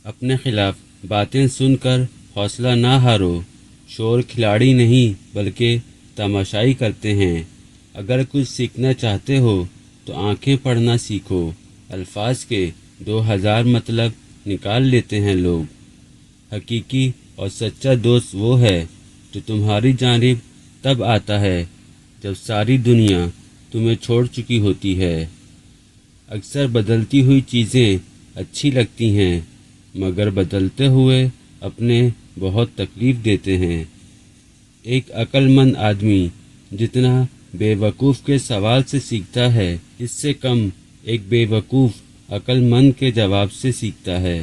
اپنے خلاف باتیں سن کر حوصلہ نہ ہارو، شور کھلاڑی نہیں بلکہ تماشائی کرتے ہیں۔ اگر کچھ سیکھنا چاہتے ہو تو آنکھیں پڑھنا سیکھو، الفاظ کے 2000 مطلب نکال لیتے ہیں لوگ۔ حقیقی اور سچا دوست وہ ہے جو تمہاری جانب تب آتا ہے جب ساری دنیا تمہیں چھوڑ چکی ہوتی ہے۔ اکثر بدلتی ہوئی چیزیں اچھی لگتی ہیں مگر بدلتے ہوئے اپنے بہت تکلیف دیتے ہیں۔ ایک عقل مند آدمی جتنا بے وقوف کے سوال سے سیکھتا ہے، اس سے کم ایک بے وقوف عقل مند کے جواب سے سیکھتا ہے۔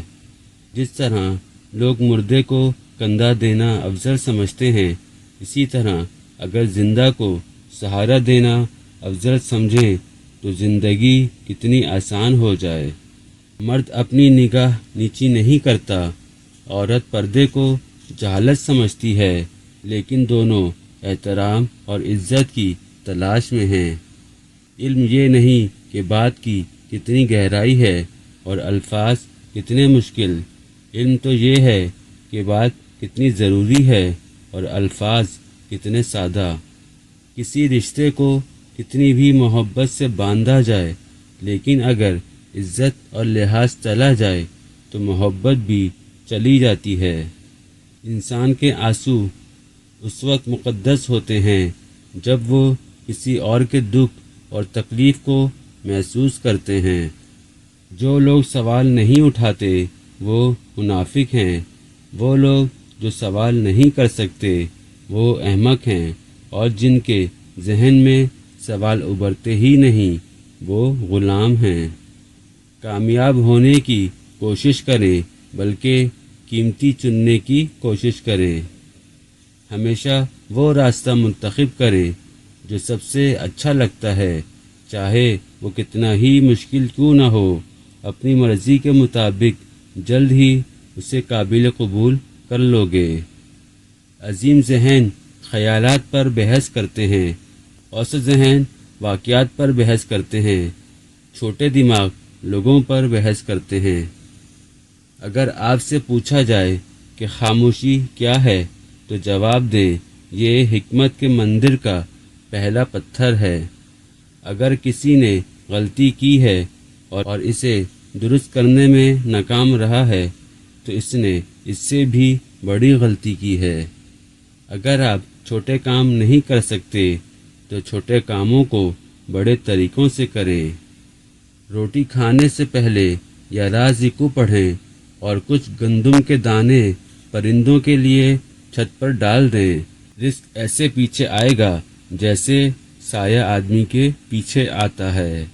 جس طرح لوگ مردے کو کندھا دینا افضل سمجھتے ہیں، اسی طرح اگر زندہ کو سہارا دینا افضل سمجھیں تو زندگی کتنی آسان ہو جائے۔ مرد اپنی نگاہ نیچی نہیں کرتا، عورت پردے کو جہالت سمجھتی ہے، لیکن دونوں احترام اور عزت کی تلاش میں ہیں۔ علم یہ نہیں کہ بات کی کتنی گہرائی ہے اور الفاظ کتنے مشکل، علم تو یہ ہے کہ بات کتنی ضروری ہے اور الفاظ کتنے سادہ۔ کسی رشتے کو کتنی بھی محبت سے باندھا جائے، لیکن اگر عزت اور لحاظ چلا جائے تو محبت بھی چلی جاتی ہے۔ انسان کے آنسو اس وقت مقدس ہوتے ہیں جب وہ کسی اور کے دکھ اور تکلیف کو محسوس کرتے ہیں۔ جو لوگ سوال نہیں اٹھاتے وہ منافق ہیں، وہ لوگ جو سوال نہیں کر سکتے وہ احمق ہیں، اور جن کے ذہن میں سوال ابھرتے ہی نہیں وہ غلام ہیں۔ کامیاب ہونے کی کوشش کریں بلکہ قیمتی چننے کی کوشش کریں۔ ہمیشہ وہ راستہ منتخب کریں جو سب سے اچھا لگتا ہے، چاہے وہ کتنا ہی مشکل کیوں نہ ہو۔ اپنی مرضی کے مطابق جلد ہی اسے قابل قبول کر لو گے۔ عظیم ذہن خیالات پر بحث کرتے ہیں، اوسط ذہن واقعات پر بحث کرتے ہیں، چھوٹے دماغ لوگوں پر بحث کرتے ہیں۔ اگر آپ سے پوچھا جائے کہ خاموشی کیا ہے تو جواب دیں، یہ حکمت کے مندر کا پہلا پتھر ہے۔ اگر کسی نے غلطی کی ہے اور اسے درست کرنے میں ناکام رہا ہے تو اس نے اس سے بھی بڑی غلطی کی ہے۔ اگر آپ چھوٹے کام نہیں کر سکتے تو چھوٹے کاموں کو بڑے طریقوں سے کریں۔ روٹی کھانے سے پہلے یا راز کو پڑھیں اور کچھ گندم کے دانے پرندوں کے لیے چھت پر ڈال دیں۔ رزق ایسے پیچھے آئے گا جیسے سایہ آدمی کے پیچھے آتا ہے۔